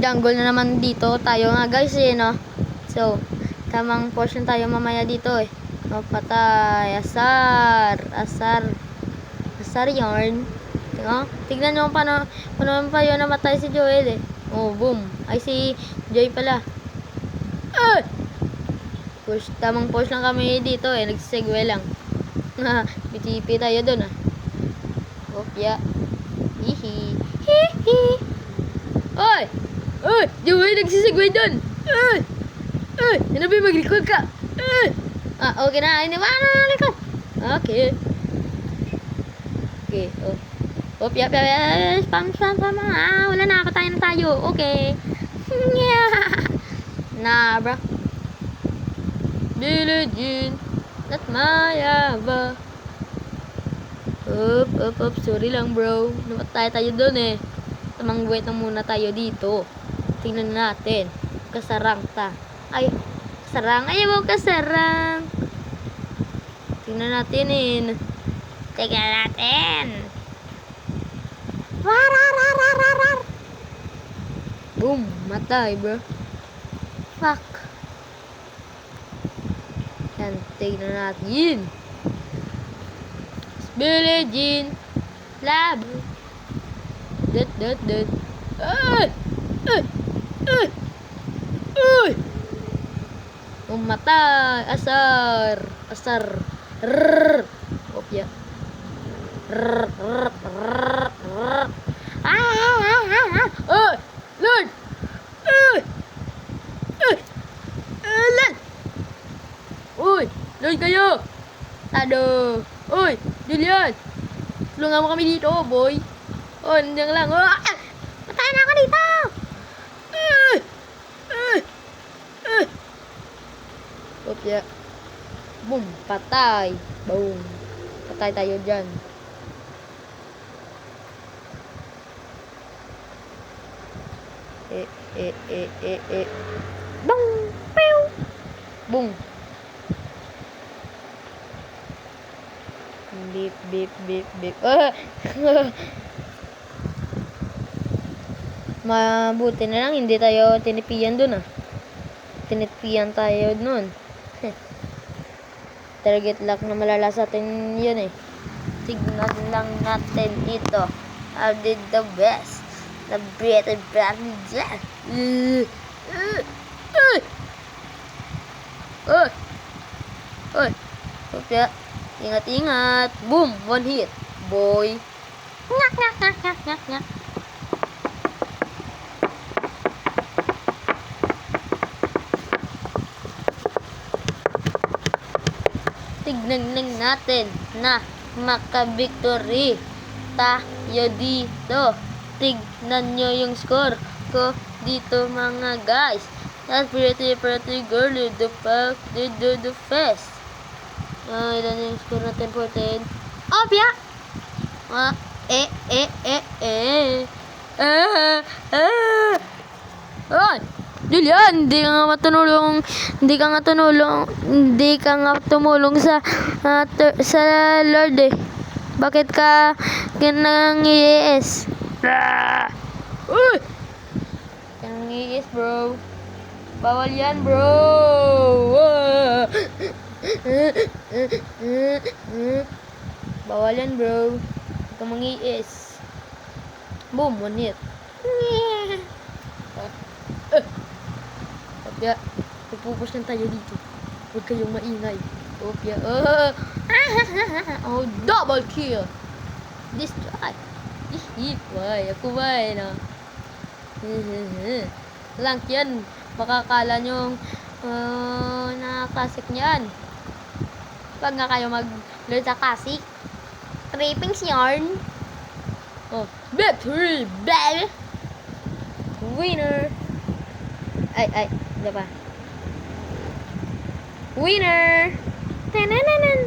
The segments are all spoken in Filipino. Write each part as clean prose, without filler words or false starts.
Jungle na naman dito. Tayo nga guys eh, no? So, tamang portion tayo mamaya dito eh. Mapatay. Asar. Asar yarn. Tignan nyo paano pa yun namatay si Joel eh. Oh, boom. Ay, si Joy pala. Push. Tamang push lang kami dito eh. Nagsisegue lang. PTP tayo dun ah. Opya. Hihi. Hihi. Oy! Oy! Joey, nagsisegway doon! Oy! Oy! Ano ba mag-record ka? Oy! Okay na. Iniwanan na record. Okay. Okay. Oh. Op, yap. Spam. Wala na. Patayin na tayo. Okay. Yeah. Nah, bro. Billie Jean. Not my Ava. Up. Sorry lang, bro. Namatay tayo doon eh. Tamang wait na muna tayo dito. Tingnan natin. Kasarang ta. Ay, kasarang. Ayaw, kasarang. Tingnan natin eh. Tingnan natin. Rar. Boom. Matay, bro. Fuck. Yan. Tingnan natin. Billie Jean. Lab. Dut. Ay! Umatay. Asar. Rrrr. Opya. Rrrr. Oh! Lord! Lord! Uy! Lord kayo! Aduh! Uy! Julian! Tulungan mo kami dito, boy! Oh, nandiyan lang! Oh! Patayin ako dito! Opya. Boom! Patay! Boom! Patay tayo dyan. Bong! Pew! Boom! Beep. Mabuti na lang hindi tayo tinipian dun ah. Tinipian tayo nun. Target lock na malala sa atin yun eh. Tignan lang natin ito. I did the best. The better badly done. Oy. Opya. Ingat. Boom! One hit. Boy. Ngak. Tignan natin na maka-victory tayo dito. Tignan nyo yung score ko dito mga guys. That's pretty girl. The fuck did do the fest. Ilan yung score natin for 10? Opya! Oy! Julian, hindi ka nga tumulong sa Lord eh. Bakit ka nang i-ES? Uy! Nang i-ES, bro. Bawal yan, bro. Bawal yan, bro. Huwag ka mang-i-ES. Boom, one hit. Opya, pupupush lang tayo dito. Huwag kayong maingay. Opya, oh, double kill. Destroy. Why, ako ba eh, no? Lang yan. Makakala nyo na-classic nyan. Huwag nga kayo mag-learn sa classic. Trippings yarn. Oh, victory, baby! Winner! Ay, hindi pa. Winner! Tanananan!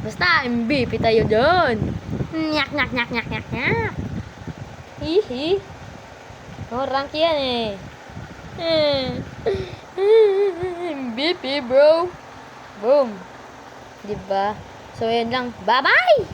Basta, MVP tayo dun. Nyak. Hihi. Oh, rank yan eh. MVP, bro. Boom. Diba? So, yun lang. Bye-bye!